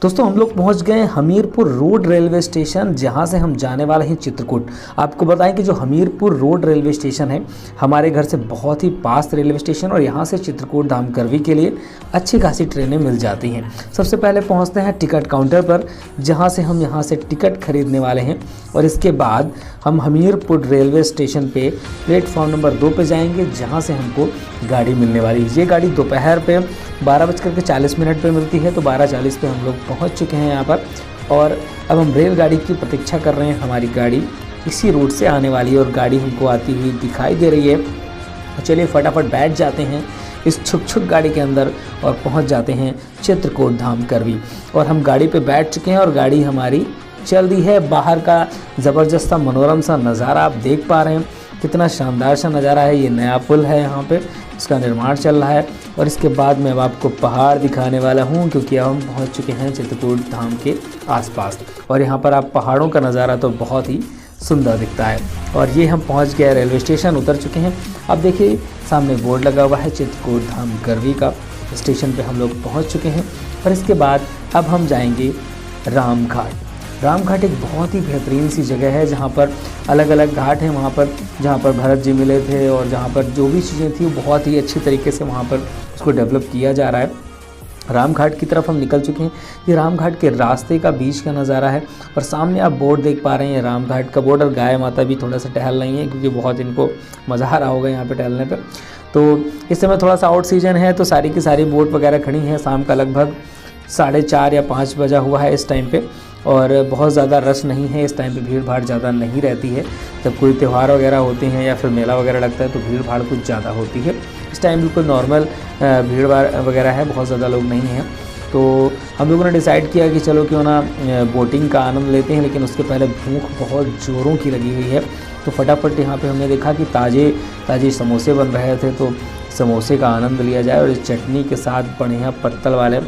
दोस्तों हम लोग पहुंच गए हमीरपुर रोड रेलवे स्टेशन, जहां से हम जाने वाले हैं चित्रकूट। आपको बताएं कि जो हमीरपुर रोड रेलवे स्टेशन है हमारे घर से बहुत ही पास रेलवे स्टेशन, और यहां से चित्रकूट धाम करवी के लिए अच्छी खासी ट्रेनें मिल जाती हैं। सबसे पहले पहुंचते हैं टिकट काउंटर पर, जहां से हम यहां से टिकट खरीदने वाले हैं, और इसके बाद हम हमीरपुर रेलवे स्टेशन पे प्लेटफॉर्म नंबर 2 पे जाएंगे, जहां से हमको गाड़ी मिलने वाली है। ये गाड़ी दोपहर पे 12:40 पे मिलती है, तो 12:40 पे हम लोग पहुंच चुके हैं यहाँ पर, और अब हम रेलगाड़ी की प्रतीक्षा कर रहे हैं। हमारी गाड़ी इसी रूट से आने वाली है और गाड़ी हमको आती हुई दिखाई दे रही है। तो चलिए फटाफट बैठ जाते हैं इस छुक गाड़ी के अंदर और पहुंच जाते हैं चित्रकूट धाम करवी। और हम गाड़ी पे बैठ चुके हैं और गाड़ी हमारी चल दी है। बाहर का ज़बरदस्त सा मनोरम सा नज़ारा आप देख पा रहे हैं, कितना शानदार सा नज़ारा है। ये नया पुल है, यहाँ पे इसका निर्माण चल रहा है। और इसके बाद मैं अब आपको पहाड़ दिखाने वाला हूँ, क्योंकि अब हम पहुँच चुके हैं चित्रकूट धाम के आसपास, और यहाँ पर आप पहाड़ों का नज़ारा तो बहुत ही सुंदर दिखता है। और ये हम पहुँच गए रेलवे स्टेशन, उतर चुके हैं। अब देखिए सामने बोर्ड लगा हुआ है चित्रकूट धाम करवी का। स्टेशन पे हम लोग पहुँच चुके हैं, और इसके बाद अब हम जाएंगे रामघाट। रामघाट एक बहुत ही बेहतरीन सी जगह है, जहाँ पर अलग अलग घाट हैं वहाँ पर, जहाँ पर भरत जी मिले थे, और जहाँ पर जो भी चीज़ें थी वो बहुत ही अच्छी तरीके से वहाँ पर उसको डेवलप किया जा रहा है। रामघाट की तरफ हम निकल चुके हैं। ये रामघाट के रास्ते का बीच का नज़ारा है, और सामने आप बोर्ड देख पा रहे हैं रामघाट का बोर्ड। और गाय माता भी थोड़ा सा टहल रही हैं, क्योंकि बहुत इनको मज़ा आ रहा होगा यहाँ पे टहलने पर। तो इस समय थोड़ा सा आउट सीजन है, तो सारी की सारी बोट वगैरह खड़ी हैं। शाम का लगभग 4:30 या 5 बजा हुआ है इस टाइम पे, और बहुत ज़्यादा रश नहीं है इस टाइम पे, भीड़ भाड़ ज़्यादा नहीं रहती है। जब कोई त्यौहार वगैरह होते हैं या फिर मेला वगैरह लगता है तो भीड़ भाड़ कुछ ज़्यादा होती है। इस टाइम बिल्कुल नॉर्मल भीड़ भाड़ वगैरह है, बहुत ज़्यादा लोग नहीं हैं। तो हम लोगों ने डिसाइड किया कि चलो क्यों ना बोटिंग का आनंद लेते हैं, लेकिन उसके पहले भूख बहुत ज़ोरों की लगी हुई है। तो फटाफट यहाँ पे हमने देखा कि ताज़े समोसे बन रहे थे, तो समोसे का आनंद लिया जाए। और इस चटनी के साथ बढ़िया पत्तल वाले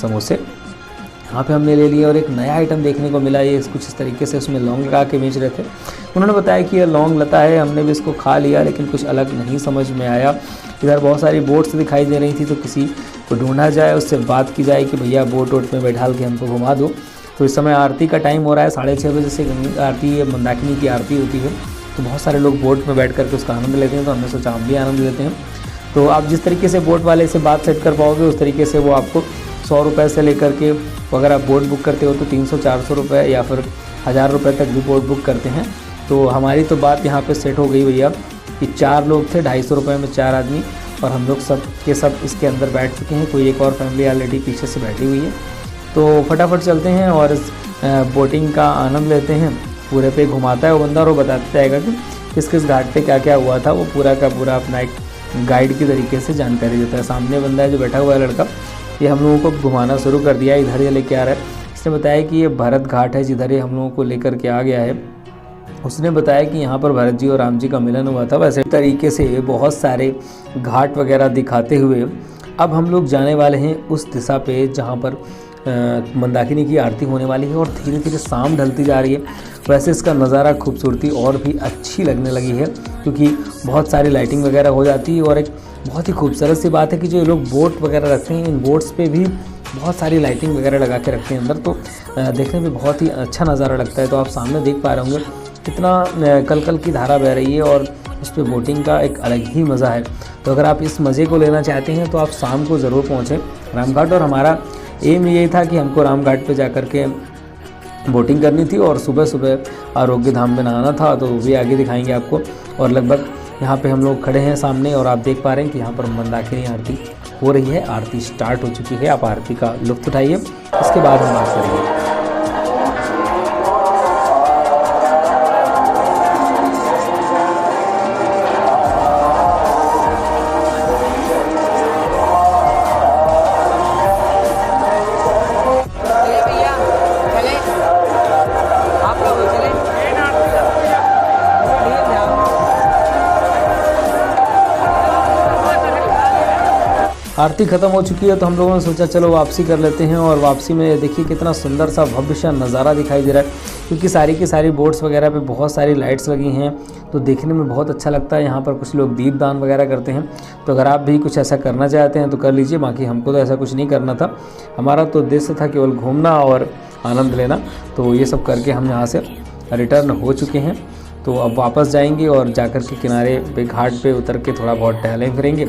समोसे यहाँ पे हमने ले लिए। और एक नया आइटम देखने को मिला, ये कुछ इस तरीके से उसमें लौंग लगा के बेच रहे थे। उन्होंने बताया कि ये लौंग लता है, हमने भी इसको खा लिया, लेकिन कुछ अलग नहीं समझ में आया। इधर बहुत सारी बोट्स दिखाई दे रही थी, तो किसी को ढूंढा जाए, उससे बात की जाए कि भैया बोट वोट में बैठाल के हमको घुमा दो। तो इस समय आरती का टाइम हो रहा है, 6:30 बजे से आरती मंदाकिनी की आरती होती है। तो बहुत सारे लोग बोट में बैठ करके उसका आनंद लेते हैं, तो हमने सोचा हम भी आनंद लेते हैं। तो आप जिस तरीके से बोट वाले से बात सेट कर पाओगे, उस तरीके से वो आपको 100 रुपये से लेकर के, अगर आप बोट बुक करते हो तो 300-400 रुपये या फिर 1000 रुपये तक भी बोट बुक करते हैं। तो हमारी तो बात यहाँ पे सेट हो गई भैया कि 4 लोग थे, 250 रुपये में 4 आदमी, और हम लोग सब के सब इसके अंदर बैठ चुके हैं। कोई एक और फैमिली ऑलरेडी पीछे से बैठी हुई है। तो फटाफट चलते हैं और इस बोटिंग का आनंद लेते हैं। पूरे पे घुमाता है वो बंदा, और वो बताता जाएगा कि किस किस घाट पे क्या क्या हुआ था। वो पूरा का पूरा अपना एक गाइड की तरीके से जानकारी देता है। सामने बंदा है जो बैठा हुआ है लड़का, ये हम लोगों को घुमाना शुरू कर दिया है, इधर ये लेके आ रहा है। इसने बताया कि ये भरत घाट है, जिधर ये हम लोगों को लेकर के आ गया है। उसने बताया कि यहाँ पर भरत जी और राम जी का मिलन हुआ था। वैसे तरीके से बहुत सारे घाट वगैरह दिखाते हुए अब हम लोग जाने वाले हैं उस दिशा पे जहाँ पर मंदाकिनी की आरती होने वाली है, और धीरे धीरे शाम ढलती जा रही है। वैसे इसका नज़ारा खूबसूरती और भी अच्छी लगने लगी है, क्योंकि बहुत सारी लाइटिंग वगैरह हो जाती है। और एक बहुत ही खूबसूरत सी बात है कि जो लोग बोट वगैरह रखते हैं, इन बोट्स पे भी बहुत सारी लाइटिंग वगैरह लगा के रखते हैं अंदर, तो देखने में बहुत ही अच्छा नज़ारा लगता है। तो आप सामने देख पा रहे होंगे कितना कल की धारा बह रही है, और उस पर बोटिंग का एक अलग ही मज़ा है। तो अगर आप इस मज़े को लेना चाहते हैं तो आप शाम को ज़रूर पहुँचें रामघाट। और हमारा एम यही था कि हमको रामघाट पे जा कर के बोटिंग करनी थी, और सुबह सुबह आरोग्य धाम में नहाना था, तो वो भी आगे दिखाएंगे आपको। और लगभग यहाँ पे हम लोग खड़े हैं सामने, और आप देख पा रहे हैं कि यहाँ पर मंदाकिनी आरती हो रही है। आरती स्टार्ट हो चुकी है, आप आरती का लुत्फ़ उठाइए, इसके बाद हम बात करेंगे। आरती ख़त्म हो चुकी है तो हम लोगों ने सोचा चलो वापसी कर लेते हैं। और वापसी में देखिए कितना सुंदर सा भव्य सा नज़ारा दिखाई दे रहा है, क्योंकि सारी की सारी बोट्स वगैरह पे बहुत सारी लाइट्स लगी हैं, तो देखने में बहुत अच्छा लगता है। यहाँ पर कुछ लोग दीपदान वगैरह करते हैं, तो अगर आप भी कुछ ऐसा करना चाहते हैं तो कर लीजिए। बाकी हमको तो ऐसा कुछ नहीं करना था, हमारा तो उद्देश्य था केवल घूमना और आनंद लेना। तो ये सब करके हम यहाँ से रिटर्न हो चुके हैं। तो अब वापस जाएंगे और जाकर के किनारे पे घाट पे उतर के थोड़ा बहुत टहलें फिरेंगे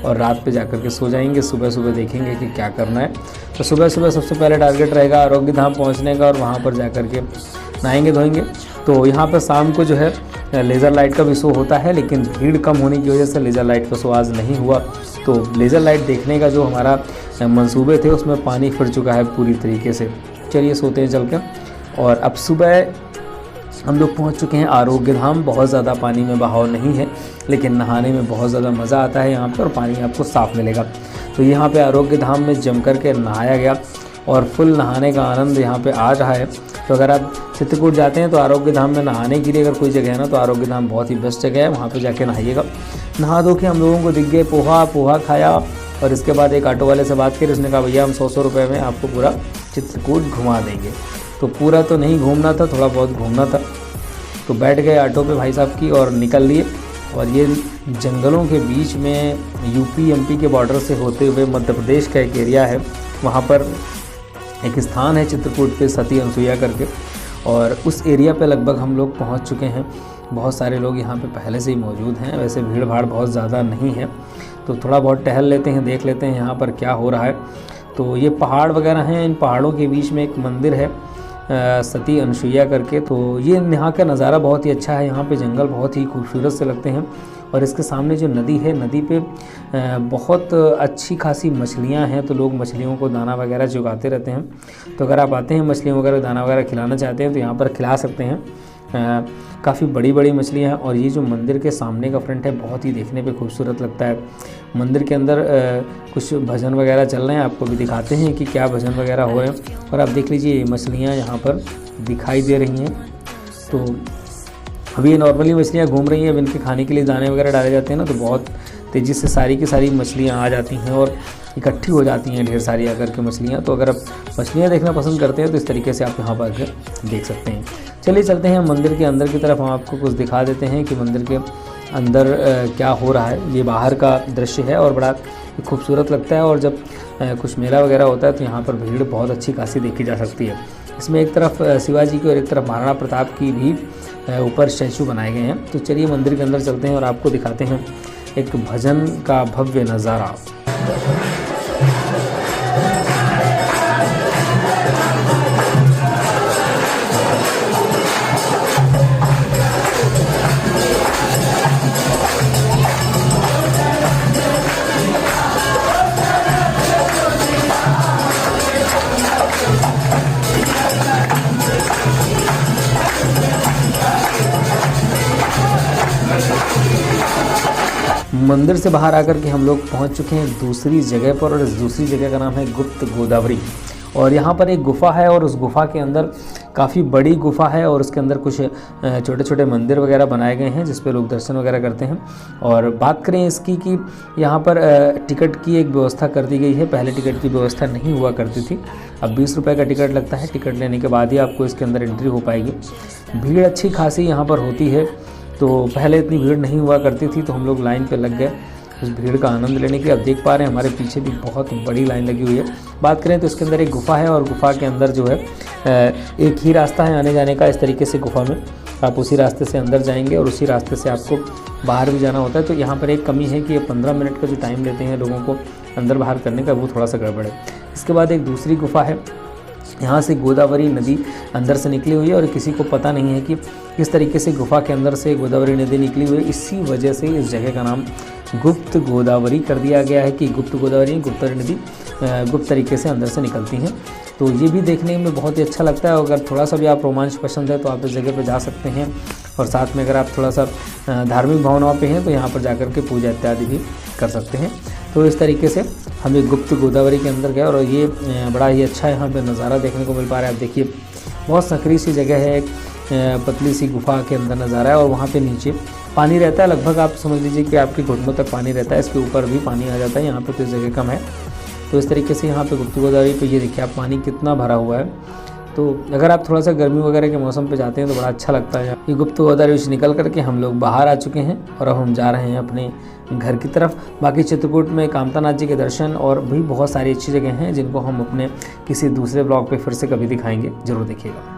और रात पे जाकर के सो जाएंगे। सुबह सुबह देखेंगे कि क्या करना है। तो सुबह सुबह सबसे पहले टारगेट रहेगा आरोग्य धाम पहुंचने का और वहां पर जाकर के नहाएंगे धोएंगे। तो यहाँ पर शाम को जो है लेज़र लाइट का भी शो होता है, लेकिन भीड़ कम होने की वजह से लेज़र लाइट का शो आज नहीं हुआ। तो लेज़र लाइट देखने का जो हमारा मंसूबे थे उसमें पानी फिर चुका है पूरी तरीके से। चलिए सोते हैं चल के। और अब सुबह हम लोग पहुंच चुके हैं आरोग्य धाम। बहुत ज़्यादा पानी में बहाव नहीं है, लेकिन नहाने में बहुत ज़्यादा मज़ा आता है यहाँ पर और पानी आपको साफ़ मिलेगा। तो यहाँ पे आरोग्य धाम में जम कर के नहाया गया और फुल नहाने का आनंद यहाँ पे आ रहा है। तो अगर आप चित्रकूट जाते हैं तो आरोग्य धाम में नहाने के लिए अगर कोई जगह है ना, तो आरोग्य धाम बहुत ही बेस्ट जगह है, वहाँ पर जाके नहाइएगा। नहा धो के हम लोगों को दिख गए पोहा खाया और इसके बाद एक ऑटो वाले से बात करी। उसने कहा भैया हम 100 रुपये में आपको पूरा चित्रकूट घुमा देंगे। तो पूरा तो नहीं घूमना था, थोड़ा बहुत घूमना था। तो बैठ गए ऑटो पे भाई साहब की और निकल लिए। और ये जंगलों के बीच में यूपी एमपी के बॉर्डर से होते हुए मध्य प्रदेश का एक एरिया है, वहाँ पर एक स्थान है चित्रकूट पे सती अनसुईया करके, और उस एरिया पे लगभग हम लोग पहुँच चुके हैं। बहुत सारे लोग यहाँ पे पहले से ही मौजूद हैं, वैसे भीड़ भाड़ बहुत ज़्यादा नहीं है। तो थोड़ा बहुत टहल लेते हैं, देख लेते हैं यहाँ पर क्या हो रहा है। तो ये पहाड़ वगैरह हैं, इन पहाड़ों के बीच में एक मंदिर है सती अनसुईया करके। तो ये यहाँ का नज़ारा बहुत ही अच्छा है। यहाँ पे जंगल बहुत ही खूबसूरत से लगते हैं और इसके सामने जो नदी है, नदी पे बहुत अच्छी खासी मछलियाँ हैं। तो लोग मछलियों को दाना वगैरह चुगाते रहते हैं। तो अगर आप आते हैं मछलियों वगैरह दाना वगैरह खिलाना चाहते हैं तो यहाँ पर खिला सकते हैं। काफ़ी बड़ी बड़ी मछलियाँ हैं। और ये जो मंदिर के सामने का फ्रंट है बहुत ही देखने पे खूबसूरत लगता है। मंदिर के अंदर कुछ भजन वगैरह चल रहे हैं, आपको भी दिखाते हैं कि क्या भजन वगैरह हो रहे हैं। और आप देख लीजिए ये मछलियाँ यहाँ पर दिखाई दे रही हैं। तो अभी ये नॉर्मली मछलियाँ घूम रही हैं। अब इनके खाने के लिए दाने वगैरह डाले जाते हैं ना, तो बहुत तेज़ी से सारी की सारी मछलियाँ आ जाती हैं और इकट्ठी हो जाती हैं ढेर सारी आकर के मछलियाँ। तो अगर आप मछलियाँ देखना पसंद करते हैं तो इस तरीके से आप यहाँ पर आकर देख सकते हैं। चलिए चलते हैं मंदिर के अंदर की तरफ। हम आपको कुछ दिखा देते हैं कि मंदिर के अंदर क्या हो रहा है। ये बाहर का दृश्य है और बड़ा खूबसूरत लगता है। और जब कुछ मेला वगैरह होता है तो यहाँ पर भीड़ बहुत अच्छी खासी देखी जा सकती है। इसमें एक तरफ शिवाजी की और एक तरफ महाराणा प्रताप की भी ऊपर स्टैचू बनाए गए हैं। तो चलिए मंदिर के अंदर चलते हैं और आपको दिखाते हैं एक भजन का भव्य नज़ारा। मंदिर से बाहर आकर के हम लोग पहुंच चुके हैं दूसरी जगह पर, और इस दूसरी जगह का नाम है गुप्त गोदावरी। और यहाँ पर एक गुफ़ा है और उस गुफ़ा के अंदर काफ़ी बड़ी गुफ़ा है और उसके अंदर कुछ छोटे छोटे मंदिर वगैरह बनाए गए हैं जिस पे लोग दर्शन वगैरह करते हैं। और बात करें इसकी कि यहाँ पर टिकट की एक व्यवस्था कर दी गई है। पहले टिकट की व्यवस्था नहीं हुआ करती थी, अब 20 रुपये का टिकट लगता है। टिकट लेने के बाद ही आपको इसके अंदर एंट्री हो पाएगी। भीड़ अच्छी खासी यहाँ पर होती है, तो पहले इतनी भीड़ नहीं हुआ करती थी, तो हम लोग लाइन पे लग गए उस भीड़ का आनंद लेने के। अब देख पा रहे हैं हमारे पीछे भी बहुत बड़ी लाइन लगी हुई है। बात करें तो इसके अंदर एक गुफ़ा है और गुफ़ा के अंदर जो है एक ही रास्ता है आने जाने का। इस तरीके से गुफ़ा में आप उसी रास्ते से अंदर जाएंगे और उसी रास्ते से आपको बाहर भी जाना होता है। तो यहाँ पर एक कमी है कि ये 15 मिनट का जो टाइम लेते हैं लोगों को अंदर बाहर करने का, वो थोड़ा सा गड़बड़ है। इसके बाद एक दूसरी गुफ़ा है, यहाँ से गोदावरी नदी अंदर से निकली हुई है और किसी को पता नहीं है कि किस तरीके से गुफ़ा के अंदर से गोदावरी नदी निकली हुई है। इसी वजह से इस जगह का नाम गुप्त गोदावरी कर दिया गया है कि गुप्त गोदावरी नदी गुप्त तरीके से अंदर से निकलती हैं। तो ये भी देखने में बहुत ही अच्छा लगता है। अगर थोड़ा सा भी आप रोमांच पसंद है तो आप इस जगह पर जा सकते हैं। और साथ में अगर आप थोड़ा सा धार्मिक भावनाओं पे हैं तो यहाँ पर जाकर के पूजा इत्यादि भी कर सकते हैं। तो इस तरीके से हम एक गुप्त गोदावरी के अंदर गए और ये बड़ा ही अच्छा यहाँ पे नज़ारा देखने को मिल पा रहा है। आप देखिए बहुत संकरी सी जगह है, एक पतली सी गुफा के अंदर नज़ारा है और वहाँ पे नीचे पानी रहता है, लगभग आप समझ लीजिए कि आपके घुटनों तक पानी रहता है। इसके ऊपर भी पानी आ जाता है, यहाँ पे तो इस जगह कम है। तो इस तरीके से यहाँ पे गुप्त गोदावरी पे ये देखिए आप पानी कितना भरा हुआ है। तो अगर आप थोड़ा सा गर्मी वगैरह के मौसम पे जाते हैं तो बड़ा अच्छा लगता है। ये गुप्त गोदावरी से निकल करके हम लोग बाहर आ चुके हैं और अब हम जा रहे हैं अपने घर की तरफ। बाकी चित्रकूट में कामतानाथ जी के दर्शन और भी बहुत सारी अच्छी जगह हैं जिनको हम अपने किसी दूसरे ब्लॉग पे फिर से कभी दिखाएंगे, ज़रूर देखिएगा।